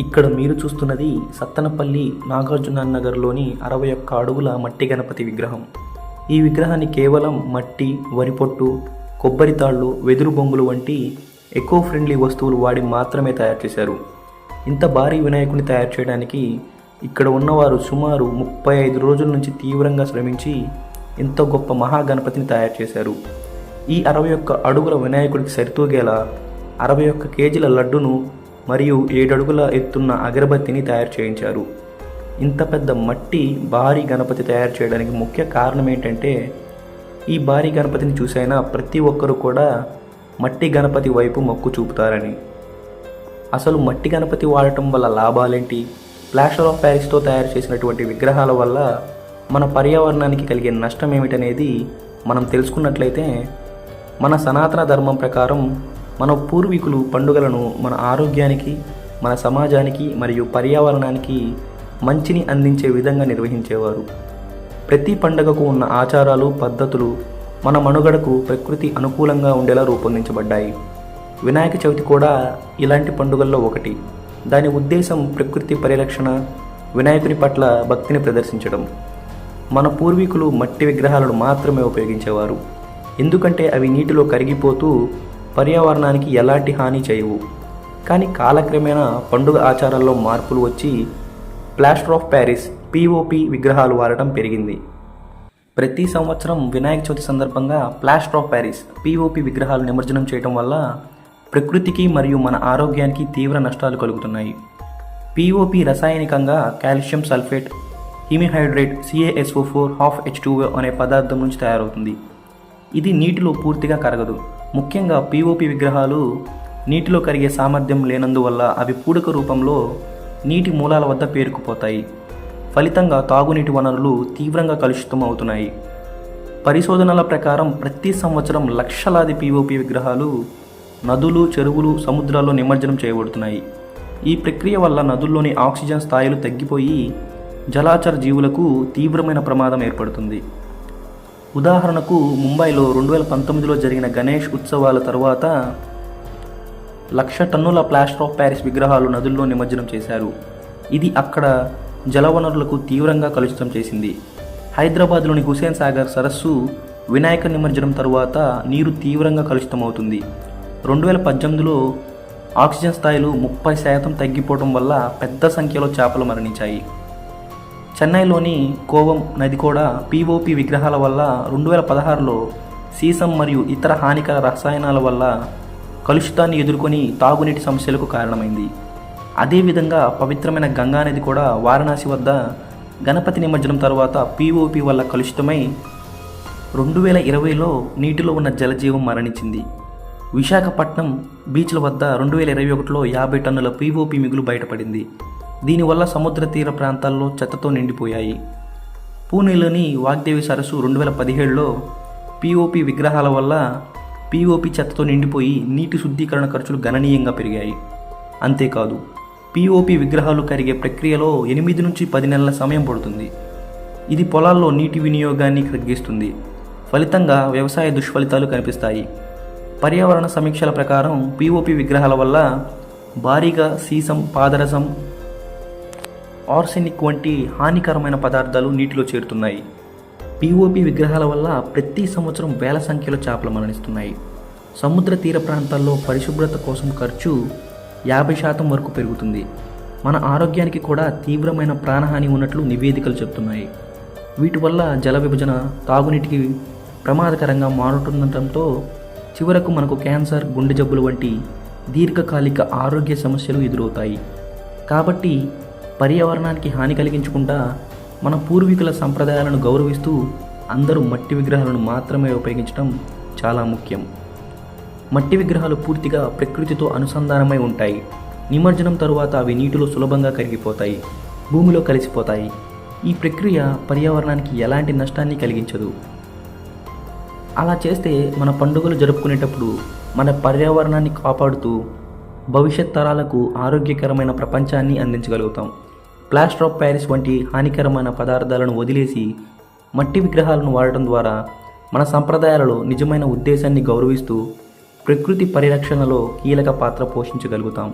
ఇక్కడ మీరు చూస్తున్నది సత్తెనపల్లి నాగార్జున నగర్లోని 61 అడుగుల మట్టి గణపతి విగ్రహం. ఈ విగ్రహాన్ని కేవలం మట్టి, వరి పొట్టు, కొబ్బరి తాళ్ళు, వెదురు బొంగులు వంటి ఎకో ఫ్రెండ్లీ వస్తువులు వాడి మాత్రమే తయారు చేశారు. ఇంత భారీ వినాయకుని తయారు చేయడానికి ఇక్కడ ఉన్నవారు సుమారు 35 రోజుల నుంచి తీవ్రంగా శ్రమించి ఎంతో గొప్ప మహాగణపతిని తయారు చేశారు. ఈ 61 అడుగుల వినాయకుడికి సరితూగేలా 61 కేజీల లడ్డును మరియు 7 అడుగుల ఎత్తున్న అగరబత్తిని తయారు చేయించారు. ఇంత పెద్ద మట్టి భారీ గణపతి తయారు చేయడానికి ముఖ్య కారణం ఏంటంటే, ఈ భారీ గణపతిని చూసైనా ప్రతి ఒక్కరూ కూడా మట్టి గణపతి వైపు మొక్కు చూపుతారని. అసలు మట్టి గణపతి వాడటం వల్ల లాభాలేంటి, ప్లాస్టర్ ఆఫ్ ప్యారిస్తో తయారు చేసినటువంటి విగ్రహాల వల్ల మన పర్యావరణానికి కలిగే నష్టం ఏమిటనేది మనం తెలుసుకున్నట్లయితే, మన సనాతన ధర్మం ప్రకారం మన పూర్వీకులు పండుగలను మన ఆరోగ్యానికి, మన సమాజానికి మరియు పర్యావరణానికి మంచిని అందించే విధంగా నిర్వహించేవారు. ప్రతి పండుగకు ఉన్న ఆచారాలు, పద్ధతులు మన మనుగడకు ప్రకృతి అనుకూలంగా ఉండేలా రూపొందించబడ్డాయి. వినాయక చవితి కూడా ఇలాంటి పండుగల్లో ఒకటి. దాని ఉద్దేశం ప్రకృతి పరిరక్షణ, వినాయకుని పట్ల భక్తిని ప్రదర్శించడం. మన పూర్వీకులు మట్టి విగ్రహాలను మాత్రమే ఉపయోగించేవారు, ఎందుకంటే అవి నీటిలో కరిగిపోతూ పర్యావరణానికి ఎలాంటి హాని చేయవు. కానీ కాలక్రమేణా పండుగ ఆచారాల్లో మార్పులు వచ్చి ప్లాస్టర్ ఆఫ్ ప్యారిస్ పిఓపి విగ్రహాలు వాడటం పెరిగింది. ప్రతి సంవత్సరం వినాయక చవితి సందర్భంగా ప్లాస్టర్ ఆఫ్ ప్యారిస్ పిఓపి విగ్రహాలు నిమజ్జనం చేయడం వల్ల ప్రకృతికి మరియు మన ఆరోగ్యానికి తీవ్ర నష్టాలు కలుగుతున్నాయి. పిఓపి రసాయనికంగా calcium sulphate, hemihydrate, CaSO4 H2O అనే పదార్థం నుంచి తయారవుతుంది. ఇది నీటిలో పూర్తిగా కరగదు. ముఖ్యంగా పిఓపి విగ్రహాలు నీటిలో కరిగే సామర్థ్యం లేనందువల్ల అవి పూడక రూపంలో నీటి మూలాల వద్ద పేరుకుపోతాయి. ఫలితంగా తాగునీటి వనరులు తీవ్రంగా కలుషితం అవుతున్నాయి. పరిశోధనల ప్రకారం ప్రతి సంవత్సరం లక్షలాది పిఓపి విగ్రహాలు నదులు, చెరువులు, సముద్రాల్లో నిమజ్జనం చేయబడుతున్నాయి. ఈ ప్రక్రియ వల్ల నదుల్లోని ఆక్సిజన్ స్థాయిలు తగ్గిపోయి జలాచర జీవులకు తీవ్రమైన ప్రమాదం ఏర్పడుతుంది. ఉదాహరణకు ముంబైలో 2019లో జరిగిన గణేష్ ఉత్సవాల తర్వాత 1,00,000 టన్నుల ప్లాస్టర్ ఆఫ్ ప్యారిస్ విగ్రహాలు నదుల్లో నిమజ్జనం చేశారు. ఇది అక్కడ జలవనరులకు తీవ్రంగా కలుషితం చేసింది. హైదరాబాద్లోని హుసేన్ సాగర్ సరస్సు వినాయక నిమజ్జనం తరువాత నీరు తీవ్రంగా కలుషితమవుతుంది. 2018లో ఆక్సిజన్ స్థాయిలు 30% తగ్గిపోవడం వల్ల పెద్ద సంఖ్యలో చేపలు మరణించాయి. చెన్నైలోని కోవం నది కూడా పిఓపి విగ్రహాల వల్ల 2016లో సీసం మరియు ఇతర హానికర రసాయనాల వల్ల కలుషితాన్ని ఎదుర్కొని తాగునీటి సమస్యలకు కారణమైంది. అదేవిధంగా పవిత్రమైన గంగా నది కూడా వారణాసి వద్ద గణపతి నిమజ్జనం తర్వాత పిఓపి వల్ల కలుషితమై 2020లో నీటిలో ఉన్న జలజీవం మరణించింది. విశాఖపట్నం బీచ్ల వద్ద 2021లో 50 టన్నుల పిఓపి మిగులు బయటపడింది. దీనివల్ల సముద్ర తీర ప్రాంతాల్లో చెత్తతో నిండిపోయాయి. పూణేలోని వాగ్దేవి సరస్సు 2017లో పిఓపి విగ్రహాల వల్ల పిఓపి చెత్తతో నిండిపోయి నీటి శుద్ధీకరణ ఖర్చులు గణనీయంగా పెరిగాయి. అంతేకాదు, పిఓపి విగ్రహాలు కరిగే ప్రక్రియలో 8 నుంచి 10 నెలల సమయం పడుతుంది. ఇది పొలాల్లో నీటి వినియోగాన్ని తగ్గిస్తుంది. ఫలితంగా వ్యవసాయ దుష్ఫలితాలు కనిపిస్తాయి. పర్యావరణ సమీక్షల ప్రకారం పిఓపి విగ్రహాల వల్ల భారీగా సీసం, పాదరసం, ఆర్సెనిక్ వంటి హానికరమైన పదార్థాలు నీటిలో చేరుతున్నాయి. పిఓపి విగ్రహాల వల్ల ప్రతి సంవత్సరం వేల సంఖ్యలో చేపలు మరణిస్తున్నాయి. సముద్ర తీర ప్రాంతాల్లో పరిశుభ్రత కోసం ఖర్చు 50% వరకు పెరుగుతుంది. మన ఆరోగ్యానికి కూడా తీవ్రమైన ప్రాణహాని ఉన్నట్లు నివేదికలు చెబుతున్నాయి. వీటి వల్ల జల విభజన, తాగునీటికి ప్రమాదకరంగా మారుతుండటంతో చివరకు మనకు క్యాన్సర్, గుండె జబ్బులు వంటి దీర్ఘకాలిక ఆరోగ్య సమస్యలు ఎదురవుతాయి. కాబట్టి పర్యావరణానికి హాని కలిగించకుండా మన పూర్వీకుల సంప్రదాయాలను గౌరవిస్తూ అందరూ మట్టి విగ్రహాలను మాత్రమే ఉపయోగించడం చాలా ముఖ్యం. మట్టి విగ్రహాలు పూర్తిగా ప్రకృతితో అనుసంధానమై ఉంటాయి. నిమజ్జనం తరువాత అవి నీటిలో సులభంగా కరిగిపోతాయి, భూమిలో కలిసిపోతాయి. ఈ ప్రక్రియ పర్యావరణానికి ఎలాంటి నష్టాన్ని కలిగించదు. అలా చేస్తే మన పండుగలు జరుపుకునేటప్పుడు మన పర్యావరణాన్ని కాపాడుతూ భవిష్యత్ తరాలకు ఆరోగ్యకరమైన ప్రపంచాన్ని అందించగలుగుతాం. ప్లాస్టర్ ఆఫ్ ప్యారిస్ వంటి హానికరమైన పదార్థాలను వదిలేసి మట్టి విగ్రహాలను వాడటం ద్వారా మన సంప్రదాయాలలో నిజమైన ఉద్దేశాన్ని గౌరవిస్తూ ప్రకృతి పరిరక్షణలో కీలక పాత్ర పోషించగలుగుతాం.